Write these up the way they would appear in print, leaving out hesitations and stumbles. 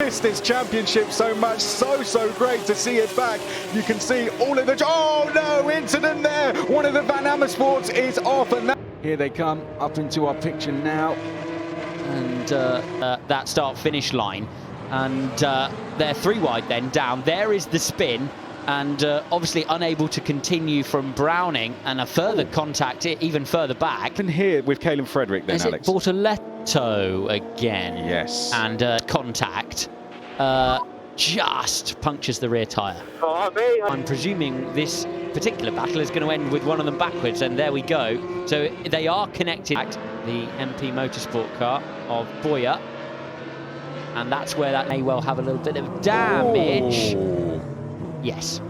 Missed this championship so much, so great to see it back. You can see all of the, oh no, incident there. One of the Van Amersfoorts is off, and here they come up into our picture now. And that start-finish line, and they're 3 wide then down. There is the spin, and obviously unable to continue from Browning, and a further contact even further back. And here with Caelan Frederick then, is Alex. It Bortoletto again? Yes. And contact just punctures the rear tyre. I'm presuming this particular battle is going to end with one of them backwards, and there we go. So they are connected. The MP Motorsport car of Boyer, and that's where that may well have a little bit of damage. Oh. Yes.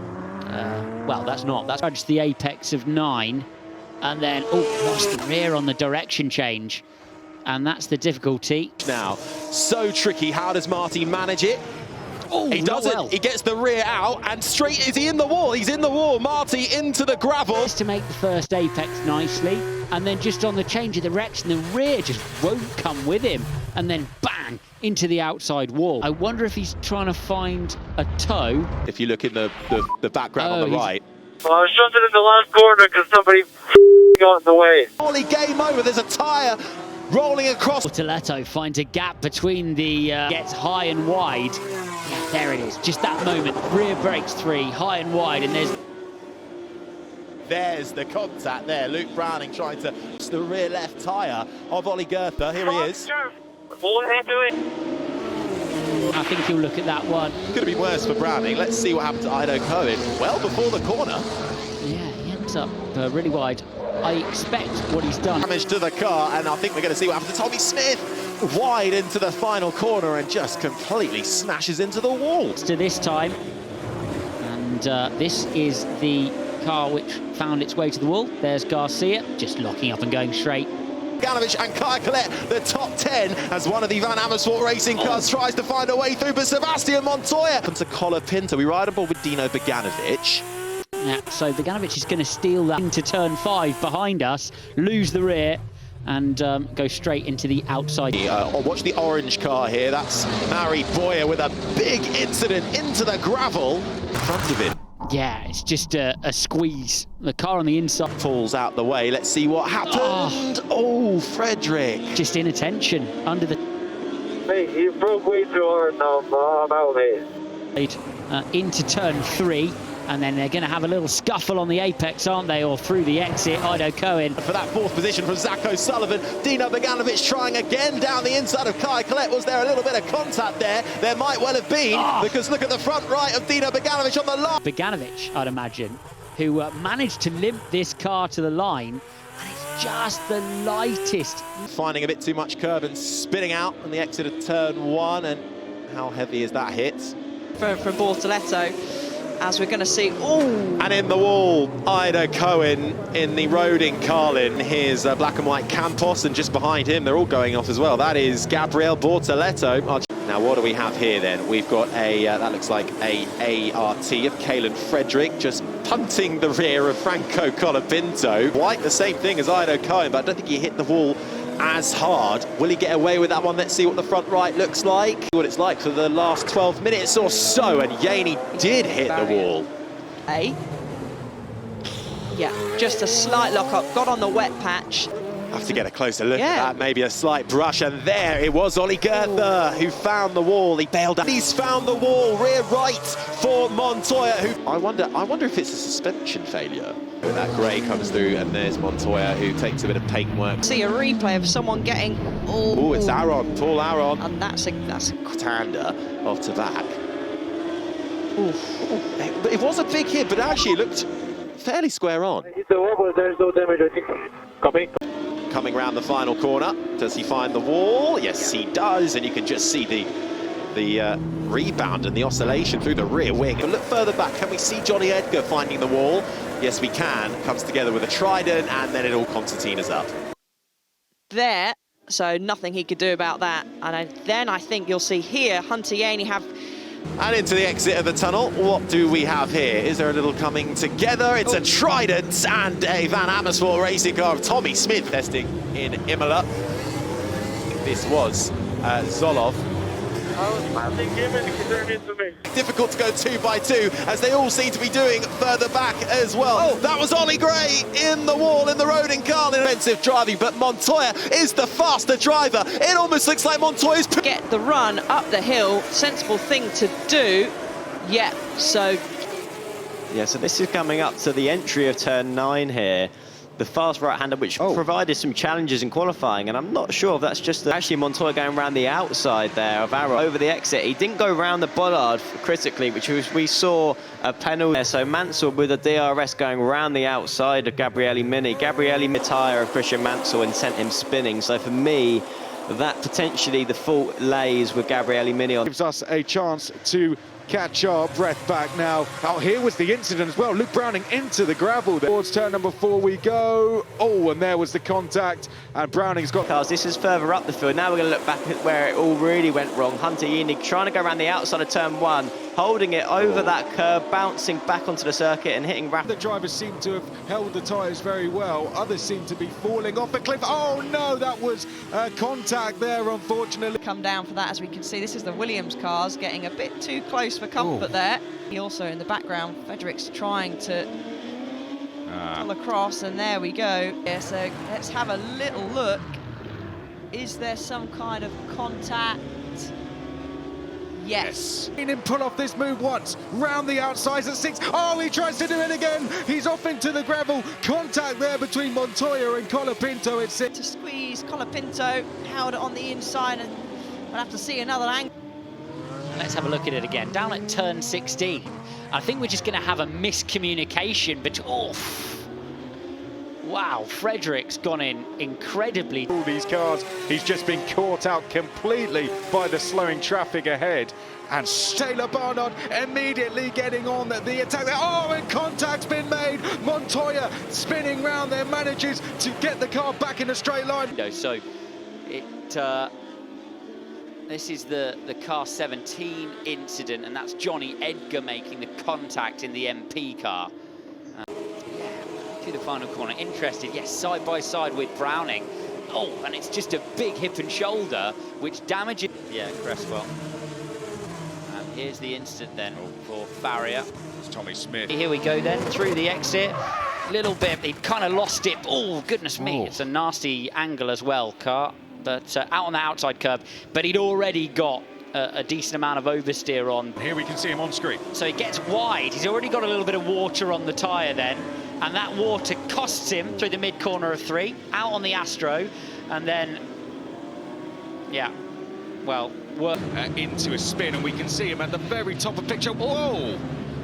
Well, that's just the apex of 9, and then lost the rear on the direction change, and that's the difficulty. Now, so tricky. How does Marty manage it? Oh, he doesn't. well. He gets the rear out, and straight is he in the wall. He's in the wall. Marty into the gravel. Just to make the first apex nicely, and then just on the change of direction, the rear just won't come with him, and then bang into the outside wall. I wonder if he's trying to find a toe. If you look in the background on the right. Well, I was shunted in the last corner because somebody got in the way. Holy game over. There's a tyre rolling across. Bortoletto finds a gap between the gets high and wide. Yeah, there it is. Just that moment. Rear brakes 3, high and wide, and There's the contact there. Luke Browning trying to the rear left tyre of Ollie Goethe. Here he is. What are they doing? I think he'll look at that one. Could have been worse for Browning. Let's see what happened to Ido Cohen. Well before the corner. Yeah, he ends up really wide. I expect what he's done. Damage to the car, and I think we're going to see what happens to Tommy Smith. Wide into the final corner and just completely smashes into the wall. To this time, and this is the car which found its way to the wall. There's Garcia just locking up and going straight. Beganovic and Kai Collette, the top 10 as one of the Van Amersfoort racing cars tries to find a way through, but Sebastian Montoya comes to Collar Pinto. We ride aboard with Dino Beganovic. Yeah, so Beganovic is going to steal that into turn 5 behind us, lose the rear, and go straight into the outside. Watch the orange car here. That's Harry Boyer with a big incident into the gravel in front of him. Yeah, it's just a squeeze. The car on the inside falls out the way. Let's see what happened. Oh, Frederick. Just inattention under the... Mate, you broke way too hard now. I'm out, mate. Into turn 3. And then they're going to have a little scuffle on the apex, aren't they? Or through the exit, Ido Cohen. For that 4th position from Zach O'Sullivan, Dino Beganovic trying again down the inside of Kai Collette. Was there a little bit of contact there? There might well have been, because look at the front right of Dino Beganovic on the line. Beganovic, I'd imagine, who managed to limp this car to the line, and it's just the lightest. Finding a bit too much curb and spinning out on the exit of turn 1, and how heavy is that hit? From Bortoletto. As we're going to see, and in the wall, Ido Cohen in the Roding Carlin. Here's black and white Campos, and just behind him, they're all going off as well. That is Gabriel Bortoletto. Now, what do we have here then? We've got a, that looks like a ART of Caelan Frederick, just punting the rear of Franco Colapinto. Quite the same thing as Ido Cohen, but I don't think he hit the wall as hard. Will he get away with that one? Let's see what the front right looks like. What it's like for the last 12 minutes or so, and Yaney did hit the wall. Yeah, just a slight lock-up, got on the wet patch. Have to get a closer look at that, maybe a slight brush, and there it was Ollie Goethe who found the wall. He bailed out. He's found the wall, rear right for Montoya, who... I wonder if it's a suspension failure. When that grey comes through, and there's Montoya who takes a bit of paint work. See a replay of someone getting... Oh, it's Aaron, tall Aaron. And that's a Tander off to back. It was a big hit, but actually it looked fairly square on. It's a wobble, there's no damage, I think. Coming round the final corner, does he find the wall? Yes, he does, and you can just see the rebound and the oscillation through the rear wing. But look further back, can we see Johnny Edgar finding the wall? Yes, we can. Comes together with a trident, and then it all concertinas up. There, so nothing he could do about that. And then I think you'll see here, Hunter Yaney have... And into the exit of the tunnel, what do we have here? Is there a little coming together? It's a trident and a Van Amersfoort racing car of Tommy Smith testing in Imola. This was Zolov I think given he turned into me. Difficult to go 2 by 2 as they all seem to be doing further back as well. That was Ollie Gray in the wall in the road in Carlin. Offensive driving, but Montoya is the faster driver. It almost looks like Montoya's... Get the run up the hill, sensible thing to do. Yeah, so this is coming up to the entry of turn 9 here. The fast right-hander, which provided some challenges in qualifying, and I'm not sure if that's just actually Montoya going around the outside there of Arrow over the exit. He didn't go around the bollard critically, which was, we saw a penalty there. So Mansell with a DRS going around the outside of Gabriele Mini. Gabriele tire of Christian Mansell and sent him spinning. So for me, that potentially the fault lays with Gabriele Mini on. Gives us a chance to catch our breath back now. Oh, here was the incident as well. Luke Browning into the gravel there. Towards turn number 4 we go. Oh, and there was the contact. And Browning's got... Cars, this is further up the field. Now we're going to look back at where it all really went wrong. Hunter Yenig trying to go around the outside of turn 1, holding it over that curb, bouncing back onto the circuit and hitting rapid. The drivers seem to have held the tyres very well. Others seem to be falling off a cliff. Oh, no, that was contact there, unfortunately. come down for that, as we can see. This is the Williams cars getting a bit too close for comfort there. He also in the background, Fredericks trying to pull across, and there we go. Yeah, so let's have a little look. Is there some kind of contact? Yes. Seen him pull off this move once, round the outsides at 6. Oh, he tries to do it again. He's off into the gravel. Contact there between Montoya and Colapinto at 6. To squeeze Colapinto, held it on the inside, and we'll have to see another angle. Let's have a look at it again. Down at turn 16, I think we're just going to have a miscommunication between... Wow, Fredericks gone in incredibly. All these cars, he's just been caught out completely by the slowing traffic ahead. And Taylor Barnard immediately getting on the attack there. Oh, and contact's been made. Montoya spinning round there, manages to get the car back in a straight line. So it this is the car 17 incident, and that's Johnny Edgar making the contact in the MP car. The final corner, interested, yes, side by side with Browning. Oh, and it's just a big hip and shoulder which damages, Cresswell. And here's the incident then for Farrier. It's Tommy Smith. Here we go then, through the exit, little bit, he kind of lost it. Oh, goodness me, it's a nasty angle as well, car, but out on the outside curb, but he'd already got a decent amount of oversteer on. Here we can see him on screen. So he gets wide, he's already got a little bit of water on the tyre then, and that water costs him through the mid-corner of 3, out on the Astro, and then, into a spin, and we can see him at the very top of picture. Whoa!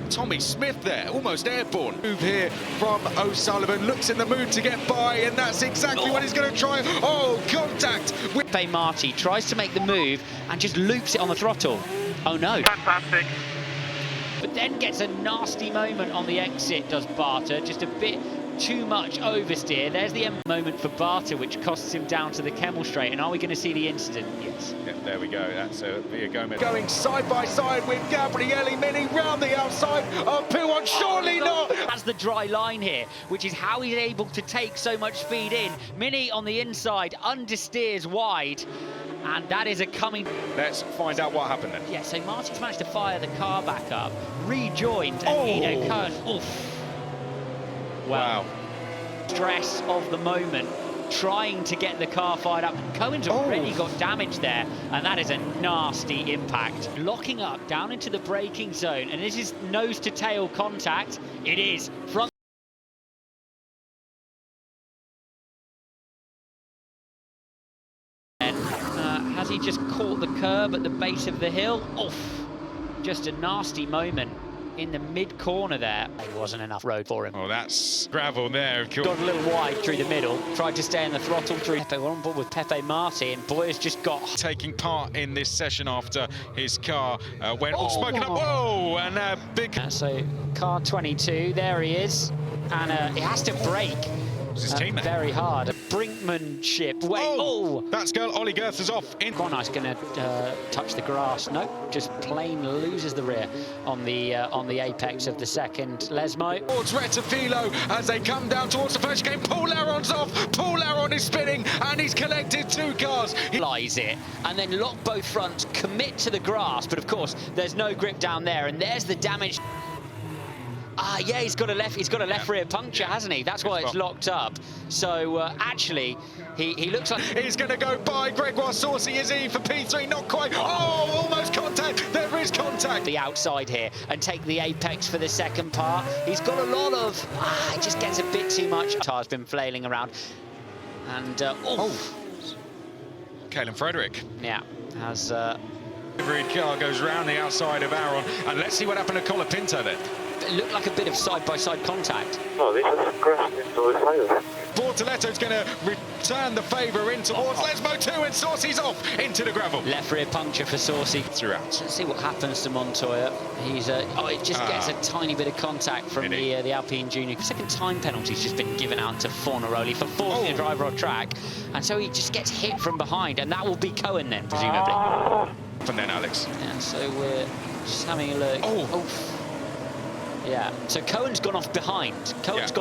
Tommy Smith there, almost airborne. Move here from O'Sullivan, looks in the mood to get by, and that's exactly what he's going to try. Oh, contact! Pepe Marti tries to make the move and just loops it on the throttle. Oh no. Fantastic. But then gets a nasty moment on the exit, does Barter, just a bit too much oversteer. There's the moment for Barter, which costs him down to the Kemmel Straight. And are we going to see the incident? Yes. Yeah, there we go. That's Villa Gomez. Going side by side with Gabriele Mini round the outside of P1. Surely not! That's the dry line here, which is how he's able to take so much speed in. Mini on the inside, understeers wide. And that is a coming... Let's find out what happened then. Yeah, so Martin's managed to fire the car back up, rejoined, and Cohen, Wow. Stress of the moment, trying to get the car fired up. Cohen's already got damage there, and that is a nasty impact. Locking up down into the braking zone, and this is nose-to-tail contact. It is front. Has he just caught the curb at the base of the hill? Just a nasty moment in the mid-corner there. There wasn't enough road for him. Oh, that's gravel there. Got a little wide through the middle, tried to stay in the throttle through. We're on board with Pepe Marti, and Boyer's just got... Taking part in this session after his car went all smoking up. Whoa, and a big... So, car 22, there he is, and he has to brake his teammate. very hard. brinkmanship. Wait, That's girl Ollie Girth is off. Connor's going to touch the grass. No, just plain loses the rear on the apex of the second. Lesmo. Towards Retafilo as they come down towards the first game. Paul Aron's off. Paul Aron is spinning and he's collected 2 cars. He lies it and then lock both fronts, commit to the grass, but of course there's no grip down there, and there's the damage. Yeah, he's got a left rear puncture, hasn't he? That's why it's locked up. So actually, he looks like he's going to go by Gregoire Saucy, is he, for P3? Not quite. Oh, almost contact. There is contact. The outside here and take the apex for the second part. He's got a lot of. It just gets a bit too much. Tar's been flailing around, and Caelan Frederick. Yeah, has. Every car goes round the outside of Aron, and let's see what happened to Colapinto then. It looked like a bit of side-by-side contact. No, this has crashed into the fire. Bortoletto's going to return the favour in towards Lesmo 2, and Saucy's off into the gravel. Left rear puncture for Saucy. Throughout. Let's see what happens to Montoya. He's it just gets a tiny bit of contact from the Alpine Junior. Second time penalty's just been given out to Fornaroli for forcing a driver off track, and so he just gets hit from behind, and that will be Cohen then, presumably. And then Alex. Yeah, so we're just having a look. Yeah, so Cohen's gone off behind. Cohen's gone